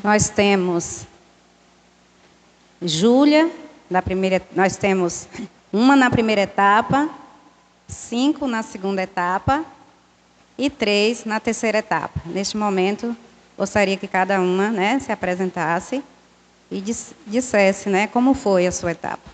Nós temos Júlia, nós temos uma na primeira etapa, 5 na segunda etapa e 3 na terceira etapa. Neste momento, gostaria que cada uma, se apresentasse e dissesse, como foi a sua etapa.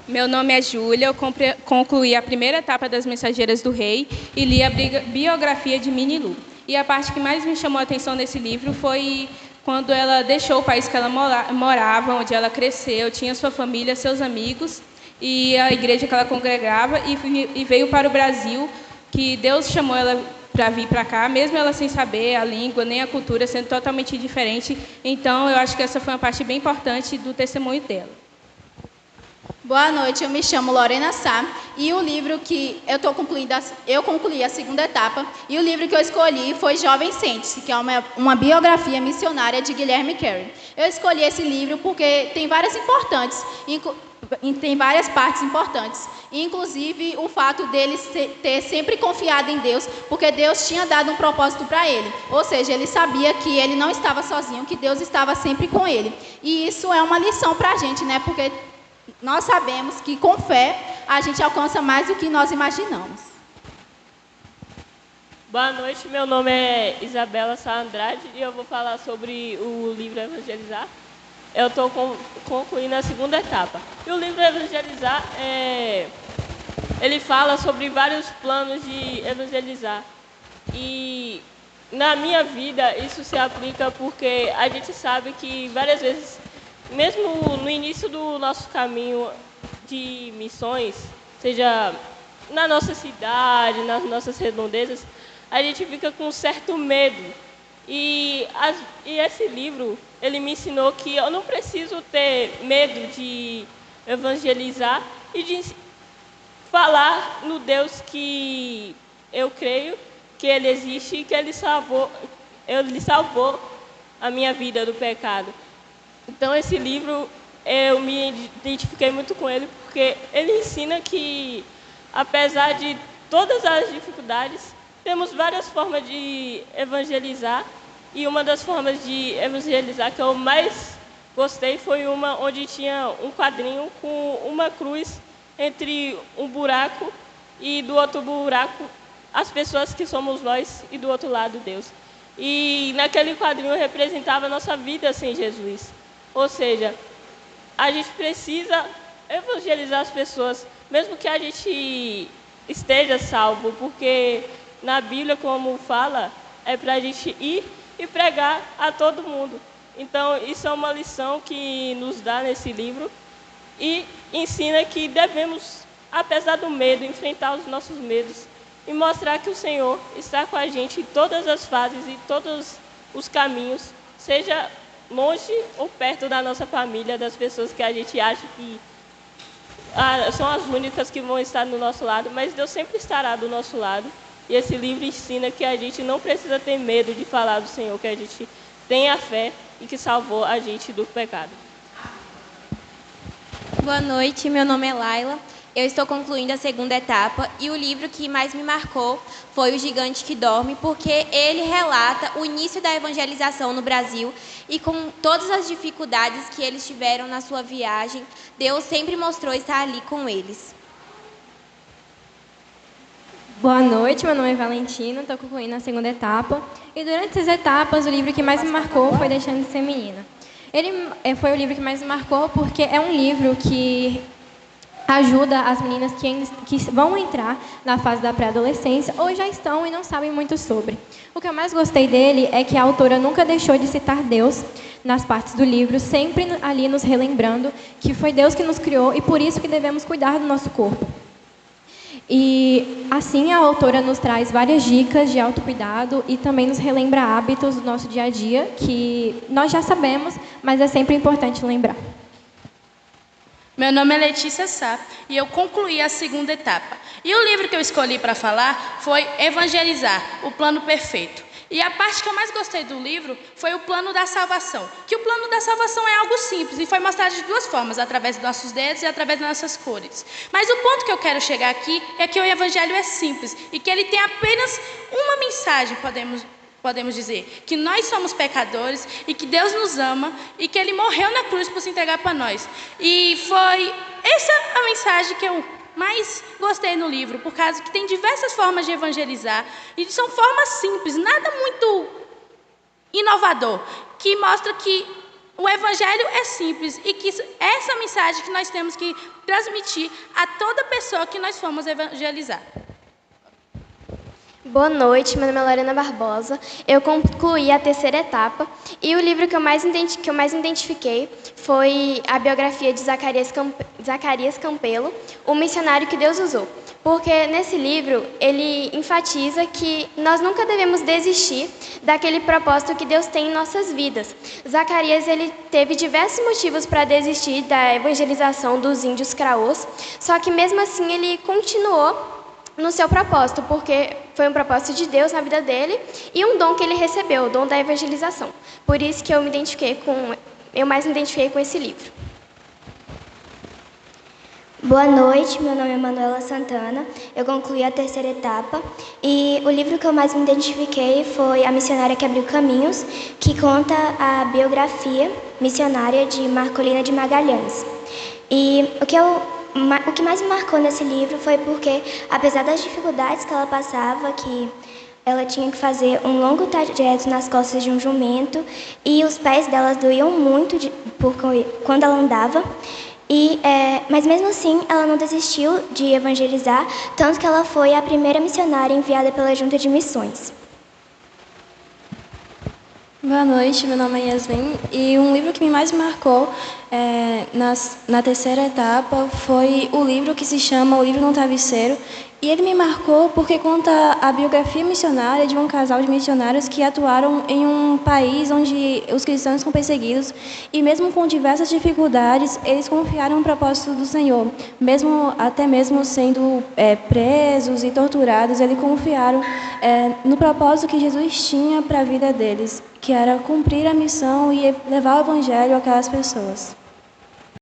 Meu nome é Júlia, eu concluí a primeira etapa das Mensageiras do Rei e li a biografia de Minnie Lu. E a parte que mais me chamou a atenção nesse livro foi quando ela deixou o país que ela morava, onde ela cresceu, tinha sua família, seus amigos e a igreja que ela congregava e veio para o Brasil, que Deus chamou ela para vir para cá, mesmo ela sem saber a língua nem a cultura, sendo totalmente diferente. Então, eu acho que essa foi uma parte bem importante do testemunho dela. Boa noite, eu me chamo Lorena Sá e o livro que eu concluí a segunda etapa e o livro que eu escolhi foi Jovem Sente-se, que é uma biografia missionária de Guilherme Carey. Eu escolhi esse livro porque tem várias partes importantes, inclusive o fato dele ter sempre confiado em Deus, porque Deus tinha dado um propósito para ele, ou seja, ele sabia que ele não estava sozinho, que Deus estava sempre com ele. E isso é uma lição para a gente, porque nós sabemos que com fé a gente alcança mais do que nós imaginamos. Boa noite, meu nome é Isabela Sá Andrade e eu vou falar sobre o livro Evangelizar. Eu estou concluindo a segunda etapa. E o livro Evangelizar, ele fala sobre vários planos de evangelizar. E na minha vida isso se aplica porque a gente sabe que várias vezes, mesmo no início do nosso caminho de missões, seja na nossa cidade, nas nossas redondezas, a gente fica com um certo medo. E esse livro, ele me ensinou que eu não preciso ter medo de evangelizar e de falar no Deus que eu creio, que Ele existe e que Ele salvou a minha vida do pecado. Então, esse livro, eu me identifiquei muito com ele, porque ele ensina que, apesar de todas as dificuldades, temos várias formas de evangelizar, e uma das formas de evangelizar que eu mais gostei foi uma onde tinha um quadrinho com uma cruz entre um buraco e do outro buraco as pessoas que somos nós e do outro lado Deus. E naquele quadrinho representava a nossa vida sem Jesus. Ou seja, a gente precisa evangelizar as pessoas, mesmo que a gente esteja salvo, porque na Bíblia, como fala, é para a gente ir e pregar a todo mundo. Então, isso é uma lição que nos dá nesse livro e ensina que devemos, apesar do medo, enfrentar os nossos medos e mostrar que o Senhor está com a gente em todas as fases e todos os caminhos, seja longe ou perto da nossa família, das pessoas que a gente acha que são as únicas que vão estar do nosso lado, mas Deus sempre estará do nosso lado. E esse livro ensina que a gente não precisa ter medo de falar do Senhor, que a gente tem a fé e que salvou a gente do pecado. Boa noite, meu nome é Laila. Eu estou concluindo a segunda etapa e o livro que mais me marcou foi O Gigante que Dorme, porque ele relata o início da evangelização no Brasil e com todas as dificuldades que eles tiveram na sua viagem, Deus sempre mostrou estar ali com eles. Boa noite, meu nome é Valentina, estou concluindo a segunda etapa. E durante essas etapas, o livro que mais me marcou foi Deixando de Ser Menina. Ele foi o livro que mais me marcou porque é um livro que ajuda as meninas que vão entrar na fase da pré-adolescência ou já estão e não sabem muito sobre. O que eu mais gostei dele é que a autora nunca deixou de citar Deus nas partes do livro, sempre ali nos relembrando que foi Deus que nos criou e por isso que devemos cuidar do nosso corpo. E assim a autora nos traz várias dicas de autocuidado e também nos relembra hábitos do nosso dia a dia que nós já sabemos, mas é sempre importante lembrar. Meu nome é Letícia Sá e eu concluí a segunda etapa. E o livro que eu escolhi para falar foi Evangelizar, o Plano Perfeito. E a parte que eu mais gostei do livro foi o plano da salvação. Que o plano da salvação é algo simples e foi mostrado de duas formas, através dos nossos dedos e através das nossas cores. Mas o ponto que eu quero chegar aqui é que o evangelho é simples e que ele tem apenas uma mensagem, podemos podemos dizer, que nós somos pecadores e que Deus nos ama e que Ele morreu na cruz por se entregar para nós. E foi essa a mensagem que eu mais gostei no livro, por causa que tem diversas formas de evangelizar e são formas simples, nada muito inovador, que mostra que o evangelho é simples e que essa mensagem que nós temos que transmitir a toda pessoa que nós formos evangelizar. Boa noite, meu nome é Lorena Barbosa. Eu concluí a terceira etapa e o livro que eu mais identifiquei foi a biografia de Zacarias Campelo, o missionário que Deus usou. Porque nesse livro ele enfatiza que nós nunca devemos desistir daquele propósito que Deus tem em nossas vidas. Zacarias ele teve diversos motivos para desistir da evangelização dos índios craôs, só que mesmo assim ele continuou no seu propósito, porque foi um propósito de Deus na vida dele e um dom que ele recebeu, o dom da evangelização. Por isso que eu mais me identifiquei com esse livro. Boa noite, meu nome é Manuela Santana, eu concluí a terceira etapa e o livro que eu mais me identifiquei foi A Missionária que Abriu Caminhos, que conta a biografia missionária de Marcolina de Magalhães. E o que mais me marcou nesse livro foi porque, apesar das dificuldades que ela passava, que ela tinha que fazer um longo trajeto nas costas de um jumento e os pés dela doíam muito quando ela andava, mas mesmo assim ela não desistiu de evangelizar, tanto que ela foi a primeira missionária enviada pela Junta de Missões. Boa noite, meu nome é Yasmin e um livro que me mais marcou na terceira etapa foi o livro que se chama O Livro no Travesseiro. E ele me marcou porque conta a biografia missionária de um casal de missionários que atuaram em um país onde os cristãos são perseguidos e mesmo com diversas dificuldades, eles confiaram no propósito do Senhor. Até mesmo sendo presos e torturados, eles confiaram no propósito que Jesus tinha para a vida deles, que era cumprir a missão e levar o evangelho àquelas pessoas.